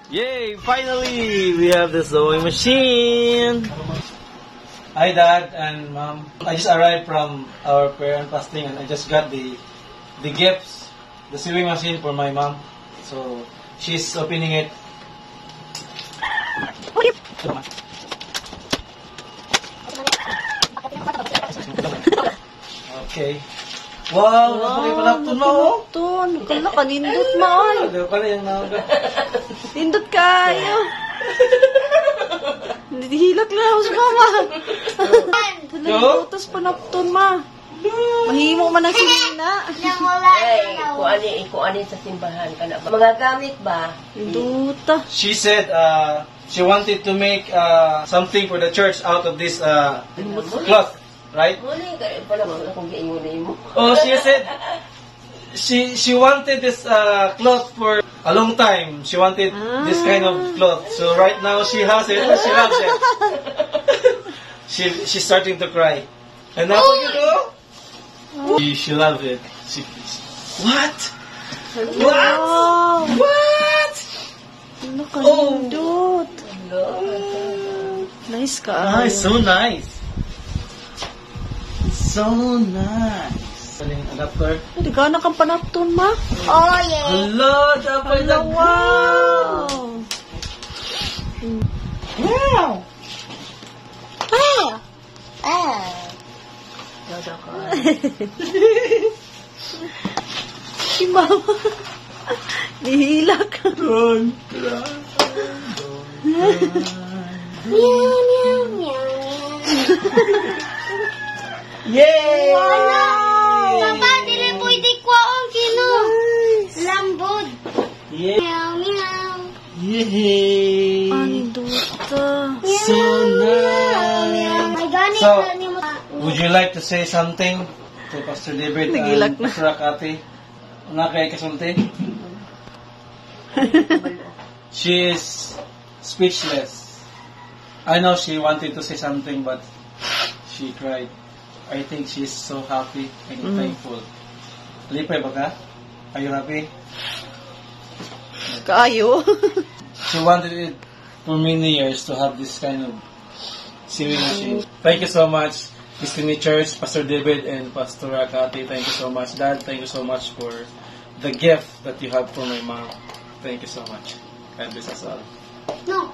Yay! Finally, we have the sewing machine. Hi, Dad and Mom. I just arrived from our prayer and fasting, and I just got the gifts, the sewing machine for my mom. So she's opening it. Okay. Wow, napakay palapton mo, oh. Palapton. Kala ka, nindot mo, ay. Pala yung naga. Nindot kayo. Hilak lang ako sa mama. Talagang utos panapton, ma. Mahimo man ang sinina. Ay, kung ano sa simbahan ka na. Magagamit ba? Ninduta. She said she wanted to make something for the church out of this cloth. Right? Oh, she said she wanted this cloth for a long time. She wanted this kind of cloth. So right now she has it. She loves it. She's starting to cry. And now what you do? She loves it. What? What? What? Ano ka, nindot? Nice ka. Nice, so nice. So nice. Adapter. Hindi ka na kang panapton, ma. Oh, yeah. Hello, dapat na Wow. Wow. Si mama. Nihilak. Meow, meow, meow. Yay! Papa, dili pwede ko ang kino. Lambod. Yay! Meow, meow. Yay! Ninduta. So nice. May ganit So, na ni mo. would you like to say something to Pastor David Nagilak and na. Pastor Akati? Una kay kasulti? She is speechless. I know she wanted to say something, but she cried. I think she's so happy and thankful. Lipay ba ka? Are you happy? Kayo. She wanted it for many years to have this kind of sewing machine. Thank you so much, Destiny Church, Pastor David, and Pastor Akati. Thank you so much, Dad. Thank you so much for the gift that you have for my mom. Thank you so much. God bless us all. No.